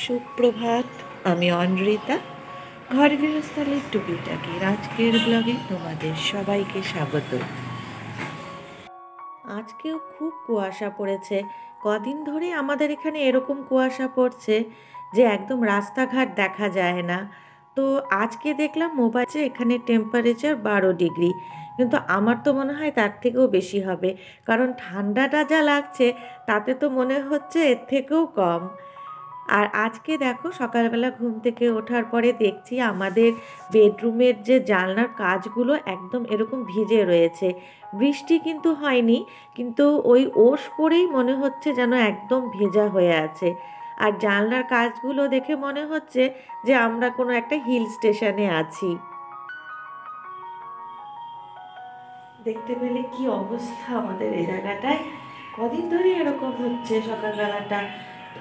সুপ্রভাত। আমি অনৃতা। ঘর গৃহস্থালির টুকিটাকি আজকের ব্লগে তোমাদের সবাইকে স্বাগত। আজকেও খুব কুয়াশা পড়েছে। কদিন ধরে আমাদের এখানে এরকম কুয়াশা পড়ছে যে একদম রাস্তাঘাট দেখা যায় না। তো আজকে দেখলাম মোবাইলে এখানে টেম্পারেচার 12 ডিগ্রি, কিন্তু আমার তো মনে হয় তার থেকেও বেশি হবে, কারণ ঠান্ডাটা যা লাগছে তাতে তো মনে হচ্ছে এর থেকেও কম। আর আজকে দেখো সকালবেলা ঘুম থেকে ওঠার পরে দেখছি আমাদের বেডরুমের যে জানলার কাচগুলো একদম এরকম ভিজে রয়েছে। বৃষ্টি কিন্তু হয়নি, কিন্তু ওই ওস পরেই মনে হচ্ছে যেন একদম ভেজা হয়ে আছে। আর জানলার কাচগুলো দেখে মনে হচ্ছে যে আমরা কোনো একটা হিল স্টেশনে আছি। দেখতে পেলে কি অবস্থা আমাদের এই জায়গাটায়। কদিন ধরে এরকম হচ্ছে সকালবেলাটা,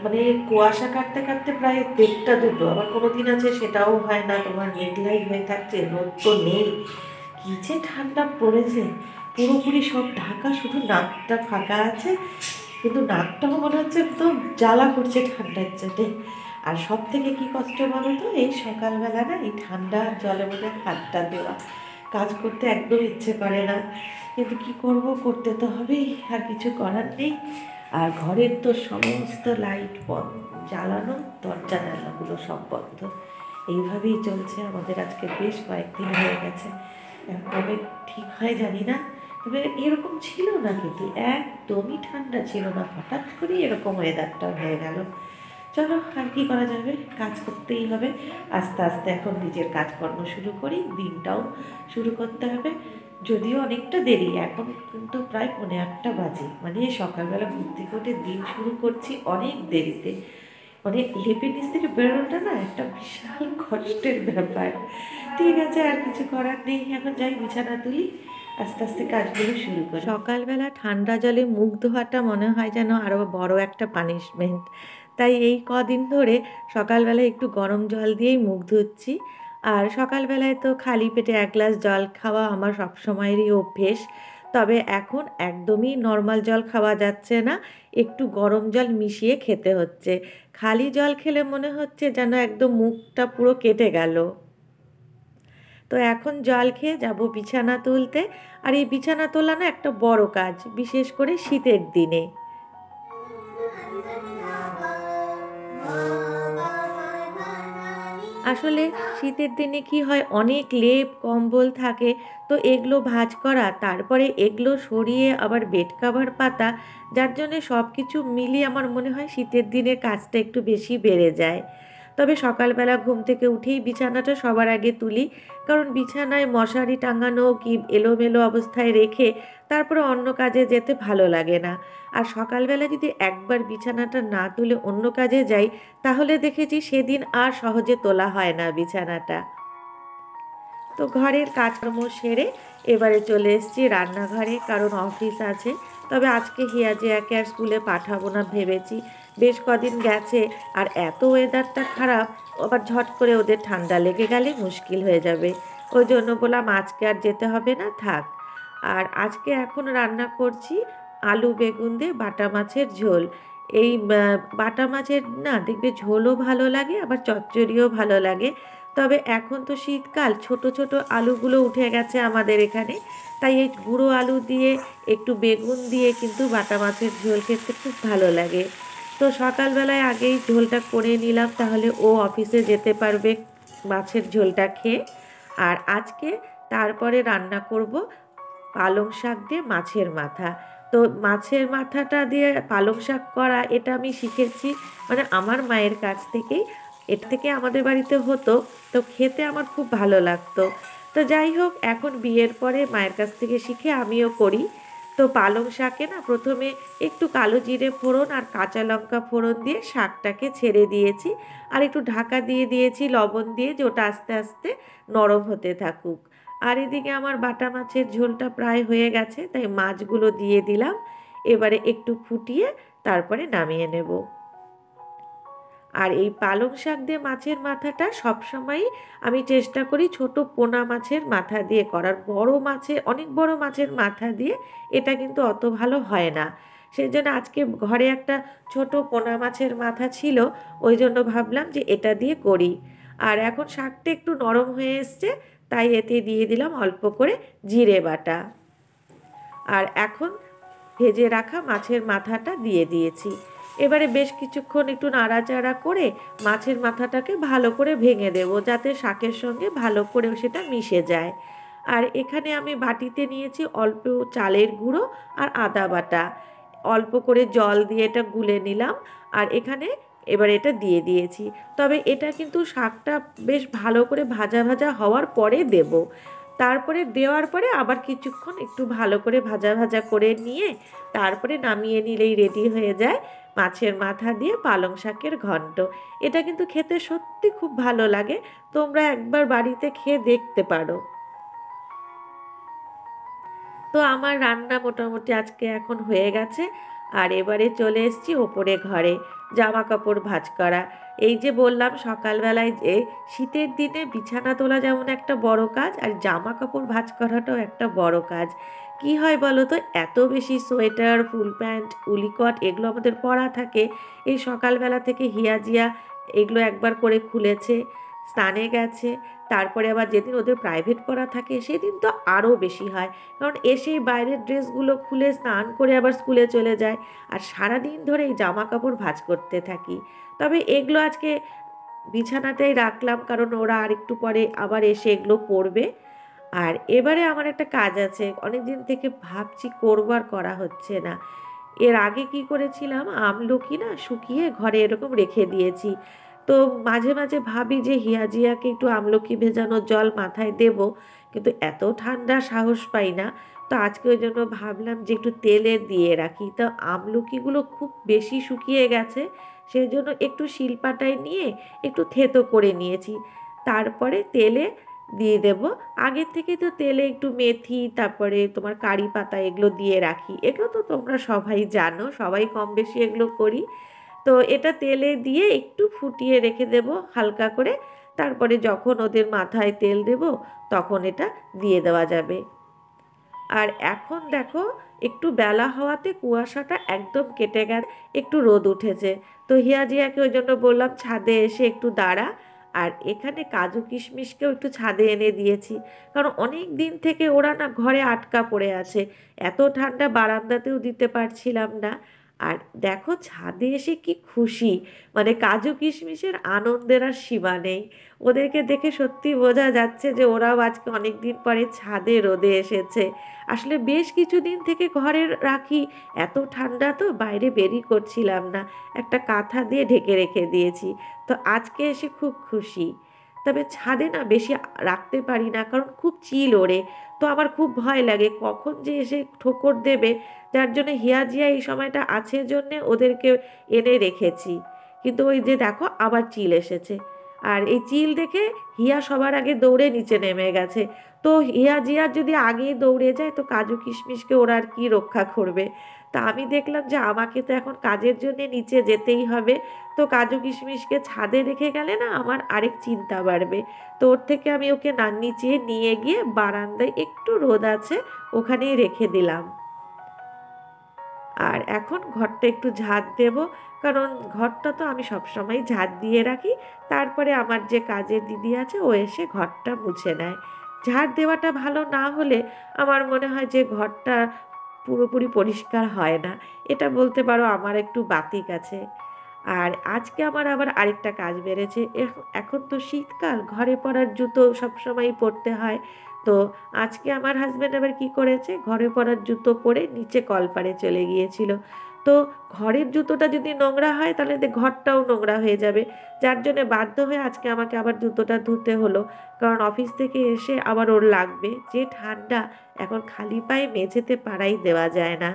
মানে কুয়াশা কাটতে কাটতে প্রায় 1টা 2টো, আবার কোনো দিন আছে সেটাও হয় না, তোমার মেঘলাই হয়ে থাকছে, রোদ তো নেই। কি যে ঠান্ডা পড়েছে, পুরোপুরি সব ঢাকা, শুধু নাকটা ফাঁকা আছে, কিন্তু নাকটাও মনে হচ্ছে একদম জ্বালা করছে ঠান্ডার চোটে। আর সব থেকে কি কষ্ট বলো তো, এই সকালবেলা না এই ঠান্ডা জলের মধ্যে হাতটা দেওয়া, কাজ করতে একদম ইচ্ছে করে না, কিন্তু কি করব, করতে তো হবেই, আর কিছু করার নেই। আর ঘরের তো সমস্ত লাইট বন্ধ, জ্বালানো, দরজা জানলাগুলো সব বন্ধ। এইভাবেই চলছে আমাদের আজকে বেশ কয়েকদিন হয়ে গেছে। কবে ঠিক হয় জানি না, তবে এরকম ছিল না, কিন্তু একদমই ঠান্ডা ছিল না, হঠাৎ করে এরকম ওয়েদারটা হয়ে গেল। চলো আর কি করা যাবে, কাজ করতেই হবে। আস্তে আস্তে এখন নিজের কাজকর্ম শুরু করি, দিনটাও শুরু করতে হবে। যদিও অনেকটা দেরি, এখন কিন্তু প্রায় 8:45 বাজে, মানে সকালবেলা ঘুম থেকে উঠে দিন শুরু করছি অনেক দেরিতে। মানে লেপের নিচ থেকে বেরোনোটা না একটা বিশাল কষ্টের ব্যাপার। ঠিক আছে, আর কিছু করার নেই, এখন যাই বিছানা তুলি, আস্তে আস্তে কাজগুলো শুরু করি। সকালবেলা ঠান্ডা জলে মুখ ধোয়াটা মনে হয় যেন আরও বড় একটা পানিশমেন্ট। তাই এই কদিন ধরে সকালবেলা একটু গরম জল দিয়েই মুখ ধুচ্ছি। আর সকালবেলায় তো খালি পেটে 1 গ্লাস জল খাওয়া আমার সবসময়েরই অভ্যেস। তবে এখন একদমই নর্মাল জল খাওয়া যাচ্ছে না, একটু গরম জল মিশিয়ে খেতে হচ্ছে। খালি জল খেলে মনে হচ্ছে যেন একদম মুখটা পুরো কেটে গেল। তো এখন জল খেয়ে যাব বিছানা তুলতে। আর এই বিছানা তোলা না একটা বড় কাজ, বিশেষ করে শীতের দিনে। আসলে শীতের দিনে কি হয়, অনেক লেপ কম্বল থাকে, তো এগুলো ভাঁজ করা, তারপরে এগুলো সরিয়ে আবার বেড কাভার পাতা, যার জন্যে সব কিছু মিলিয়ে আমার মনে হয় শীতের দিনে কাজটা একটু বেশি বেড়ে যায়। তবে সকালবেলা ঘুম থেকে উঠেই বিছানাটা সবার আগে তুলি, কারণ বিছানায় মশারি টাঙানো কি এলোমেলো অবস্থায় রেখে তারপরে অন্য কাজে যেতে ভালো লাগে না। আর সকালবেলা যদি একবার বিছানাটা না তুলে অন্য কাজে যাই, তাহলে দেখেছি সেদিন আর সহজে তোলা হয় না বিছানাটা। তো ঘরের কাজকর্ম সেরে এবারে চলে এসেছি রান্নাঘরে, কারণ অফিস আছে। তবে আজকে হিয়াজিয়াকে আর স্কুলে পাঠাবো না ভেবেছি, বেশ কদিন গেছে, আর এত ওয়েদারটা খারাপ, আবার ঝট করে ওদের ঠান্ডা লেগে গেলে মুশকিল হয়ে যাবে। ওই জন্য বললাম আজকে আর যেতে হবে না, থাক। আর আজকে এখন রান্না করছি আলু বেগুন দিয়ে বাটা মাছের ঝোল। এই বাটা মাছের না দেখবে ঝোলও ভালো লাগে, আবার চচ্চড়িও ভালো লাগে। তবে এখন তো শীতকাল, ছোট ছোট আলুগুলো উঠে গেছে আমাদের এখানে, তাই এই গুঁড়ো আলু দিয়ে একটু বেগুন দিয়ে কিন্তু বাটা মাছের ঝোল খেতে খুব ভালো লাগে। তো সকালবেলায় আগেই ঝোলটা করে নিলাম, তাহলে ও অফিসে যেতে পারবে মাছের ঝোলটা খেয়ে। আর আজকে তারপরে রান্না করব পালং শাক দিয়ে মাছের মাথা। তো মাছের মাথাটা দিয়ে পালং শাক করা, এটা আমি শিখেছি মানে আমার মায়ের কাছ থেকেই। এর থেকে আমাদের বাড়িতে হতো, তো খেতে আমার খুব ভালো লাগতো। তো যাই হোক, এখন বিয়ের পরে মায়ের কাছ থেকে শিখে আমিও করি। তো পালং শাকে না প্রথমে একটু কালো জিরে ফোড়ন আর কাঁচা লঙ্কা ফোড়ন দিয়ে শাকটাকে ছেড়ে দিয়েছি, আর একটু ঢাকা দিয়ে দিয়েছি লবণ দিয়ে, যে ওটা আস্তে আস্তে নরম হতে থাকুক। আর এদিকে আমার বাটা মাছের ঝোলটা প্রায় হয়ে গেছে, তাই মাছগুলো দিয়ে দিলাম। এবারে একটু ফুটিয়ে তারপরে নামিয়ে নেব। আর এই পালং শাক দিয়ে মাছের মাথাটা সবসময়ই আমি চেষ্টা করি ছোট পোনা মাছের মাথা দিয়ে করার। বড় মাছের, অনেক বড় মাছের মাথা দিয়ে এটা কিন্তু অত ভালো হয় না, সেই জন্য আজকে ঘরে একটা ছোট পোনা মাছের মাথা ছিল, ওই জন্য ভাবলাম যে এটা দিয়ে করি। আর এখন শাকটা একটু নরম হয়ে এসছে, তাই এতে দিয়ে দিলাম অল্প করে জিরে বাটা। আর এখন ভেজে রাখা মাছের মাথাটা দিয়ে দিয়েছি। এবারে বেশ কিছুক্ষণ একটু নাড়াচাড়া করে মাছের মাথাটাকে ভালো করে ভেঙে দেবো, যাতে শাকের সঙ্গে ভালো করে সেটা মিশে যায়। আর এখানে আমি বাটিতে নিয়েছি অল্প চালের গুঁড়ো আর আদা বাটা, অল্প করে জল দিয়ে এটা গুলে নিলাম। আর এখানে এবার এটা দিয়ে দিয়েছি। তবে এটা কিন্তু শাকটা বেশ ভালো করে ভাজা ভাজা হওয়ার পরে দেব। তারপরে দেওয়ার পরে আবার কিছুক্ষণ একটু ভালো করে ভাজা ভাজা করে নিয়ে তারপরে নামিয়ে নিলেই রেডি হয়ে যায় মাছের মাথা দিয়ে পালং শাকের ঘন্ট। এটা কিন্তু খেতে সত্যি খুব ভালো লাগে, তোমরা একবার বাড়িতে খেয়ে দেখতে পারো। তো আমার রান্না মোটামুটি আজকে এখন হয়ে গেছে। আর এবারে চলে এসেছি ওপরে ঘরে জামা কাপড় ভাঁজ করা। এই যে বললাম সকালবেলায় যে শীতের দিনে বিছানা তোলা যেমন একটা বড় কাজ, আর জামা কাপড় ভাঁজ করাটাও একটা বড় কাজ। কি হয় বলো তো, এত বেশি সোয়েটার, ফুল প্যান্ট, উলিকট এগুলো আমাদের পরা থাকে। এই সকালবেলা থেকে হিয়াজিয়া এগুলো একবার করে খুলেছে, স্নানে গেছে, তারপরে আবার যেদিন ওদের প্রাইভেট পড়া থাকে সেদিন তো আরও বেশি হয়, কারণ এসেই বাইরের ড্রেসগুলো খুলে স্নান করে আবার স্কুলে চলে যায়। আর সারাদিন ধরে এই জামা কাপড় ভাঁজ করতে থাকি। তবে এগুলো আজকে বিছানাতেই রাখলাম, কারণ ওরা আরেকটু পরে আবার এসে এগুলো পরবে। আর এবারে আমার একটা কাজ আছে, অনেক দিন থেকে ভাবছি করবো আর করা হচ্ছে না। এর আগে কি করেছিলাম, আমলকি না শুকিয়ে ঘরে এরকম রেখে দিয়েছি। তো মাঝে মাঝে ভাবি যে হিয়াজিয়াকে একটু আমলকি ভেজানো জল মাথায় দেব, কিন্তু এত ঠান্ডা সাহস পাই না। তো আজকে ওই জন্য ভাবলাম যে একটু তেলে দিয়ে রাখি। তো আমলকিগুলো খুব বেশি শুকিয়ে গেছে, সেই জন্য একটু শিলপাটায় নিয়ে একটু থেতো করে নিয়েছি, তারপরে তেলে দিয়ে দেব। আগের থেকে তো তেলে একটু মেথি, তারপরে তোমার কারি পাতা এগুলো দিয়ে রাখি, এগুলো তো তোমরা সবাই জানো, সবাই কম বেশি এগুলো করি। তো এটা তেলে দিয়ে একটু ফুটিয়ে রেখে দেব হালকা করে, তারপরে যখন ওদের মাথায় তেল দেব তখন এটা দিয়ে দেওয়া যাবে। আর এখন দেখো একটু বেলা হওয়াতে কুয়াশাটা একদম কেটে গেছে, একটু রোদ উঠেছে। তো হিয়াজিয়াকে ওই জন্য বললাম ছাদে এসে একটু দাঁড়া। আর এখানে কাজু কিশমিশকেও একটু ছাদে এনে দিয়েছি, কারণ অনেক দিন থেকে ওরা না ঘরে আটকা পড়ে আছে, এত ঠান্ডা বারান্দাতেও দিতে পারছিলাম না। আর দেখো ছাদে এসে কি খুশি, মানে কাজু কিশমিশের আনন্দের আর সীমা নেই। ওদেরকে দেখে সত্যি বোঝা যাচ্ছে যে ওরাও আজকে অনেক দিন পরে ছাদে রোদে এসেছে। আসলে বেশ কিছুদিন থেকে ঘরে রাখি, এত ঠান্ডা তো বাইরে বেরিয়ে করছিলাম না, একটা কাঁথা দিয়ে ঢেকে রেখে দিয়েছি। তো আজকে এসে খুব খুশি। তবে ছাদে না বেশি রাখতে পারি না, কারণ খুব চিল ওড়ে। তো আমার খুব ভয় লাগে কখন যে এসে ঠোকর দেবে, যার জন্য হিয়াজিয়া এই সময়টা আছে জন্যে ওদেরকে এনে রেখেছি। কিন্তু ওই যে দেখো আবার চিল এসেছে। আর এই চিল দেখে হিয়া সবার আগে দৌড়ে নিচে নেমে গেছে। তো হিয়া জিয়া যদি আগেই দৌড়ে যায় তো কাজু কিশমিশকে ওরা আর কি রক্ষা করবে। তা আমি দেখলাম যে আমাকে তো এখন কাজের জন্য নিচে যেতেই হবে। তো কাজু কিশমিশকে ছাদে রেখে গেলে না আমার আরেক চিন্তা বাড়বে। তো ওর থেকে আমি ওকে না নিচে নিয়ে গিয়ে বারান্দায় একটু রোদ আছে ওখানেই রেখে দিলাম। আর এখন ঘরটা একটু ঝাঁট দেব, কারণ ঘরটা তো আমি সবসময় ঝাঁট দিয়ে রাখি। তারপরে আমার যে কাজের দিদি আছে ও এসে ঘরটা মুছে নেয়। ঝাঁট দেওয়াটা ভালো না হলে আমার মনে হয় যে ঘরটা পুরোপুরি পরিষ্কার হয় না। এটা বলতে পারো আমার একটু বাতিক আছে। আর আজকে আমার আবার আরেকটা কাজ বেড়েছে, এখন তো শীতকাল, ঘরে পরার জুতো সবসময়ই পরতে হয়। তো আজকে আমার হাজব্যান্ড আবার কি করেছে, ঘরে পরার জুতো পরে নিচে কলপাড়ে চলে গিয়েছিল। তো ঘরের জুতোটা যদি নোংরা হয় তাহলে ঘরটাও নোংরা হয়ে যাবে, যার জন্য বাধ্য হয়ে আজকে আমাকে আবার জুতোটা ধুতে হলো, কারণ অফিস থেকে এসে আবার ওর লাগবে। যে ঠান্ডা, এখন খালি পায়ে মেঝেতে পাড়াই দেওয়া যায় না।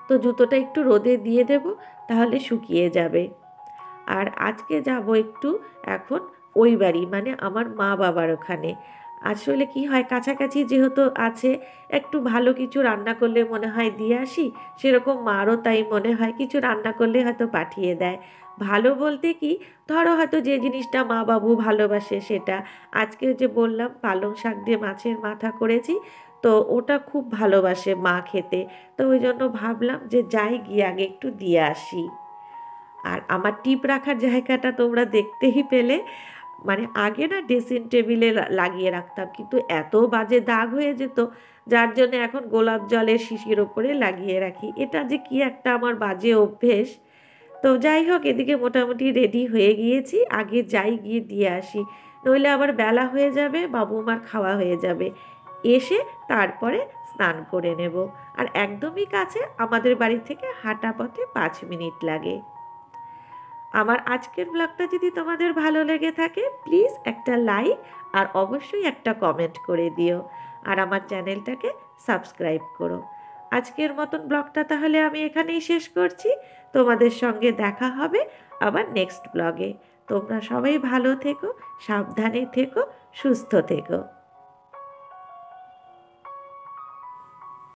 তো জুতোটা একটু রোদে দিয়ে দেব, তাহলে শুকিয়ে যাবে। আর আজকে যাব একটু এখন ওই বাড়ি, মানে আমার মা বাবার ওখানে। আসলে কি হয়, কাছাকাছি যেহেতু আছে, একটু ভালো কিছু রান্না করলে মনে হয় দিয়ে আসি, সেরকম মারও তাই মনে হয় কিছু রান্না করলে হয়তো পাঠিয়ে দেয়। ভালো বলতে কি, ধরো হয়তো যে জিনিসটা মা বাবু ভালোবাসে সেটা। আজকে যে বললাম পালং শাক দিয়ে মাছের মাথা করেছি, তো তো ওটা খুব ভালোবাসে মা খেতে। তো ওই জন্য ভাবলাম যে যাই গিয়ে আগে একটু দিয়ে আসি। আর আমার টিপ রাখার জায়গাটা তোমরা দেখতেই পেলে। মানে আগে না ড্রেসিং টেবিলে লাগিয়ে রাখতাম, কিন্তু এত বাজে দাগ হয়ে যেত, যার জন্য এখন গোলাপ জলের শিশির ওপরে লাগিয়ে রাখি। এটা যে কি একটা আমার বাজে অভ্যেস। তো যাই হোক, এদিকে মোটামুটি রেডি হয়ে গিয়েছি, আগে যাই গিয়ে দিয়ে আসি, নইলে আবার বেলা হয়ে যাবে, বাবু মার খাওয়া হয়ে যাবে, এসে তারপরে স্নান করে নেব। আর একদমই কাছে, আমাদের বাড়ি থেকে হাঁটা পথে 5 মিনিট লাগে। আমার আজকের ব্লগটা যদি তোমাদের ভালো লেগে থাকে, প্লিজ একটা লাইক আর অবশ্যই একটা কমেন্ট করে দিও। আর আমার চ্যানেলটাকে সাবস্ক্রাইব করো। আজকের মতন ব্লগটা তাহলে আমি এখানেই শেষ করছি। তোমাদের সঙ্গে দেখা হবে আবার নেক্সট ব্লগে। তোমরা সবাই ভালো থেকো, সাবধানে থেকো, সুস্থ থেকো।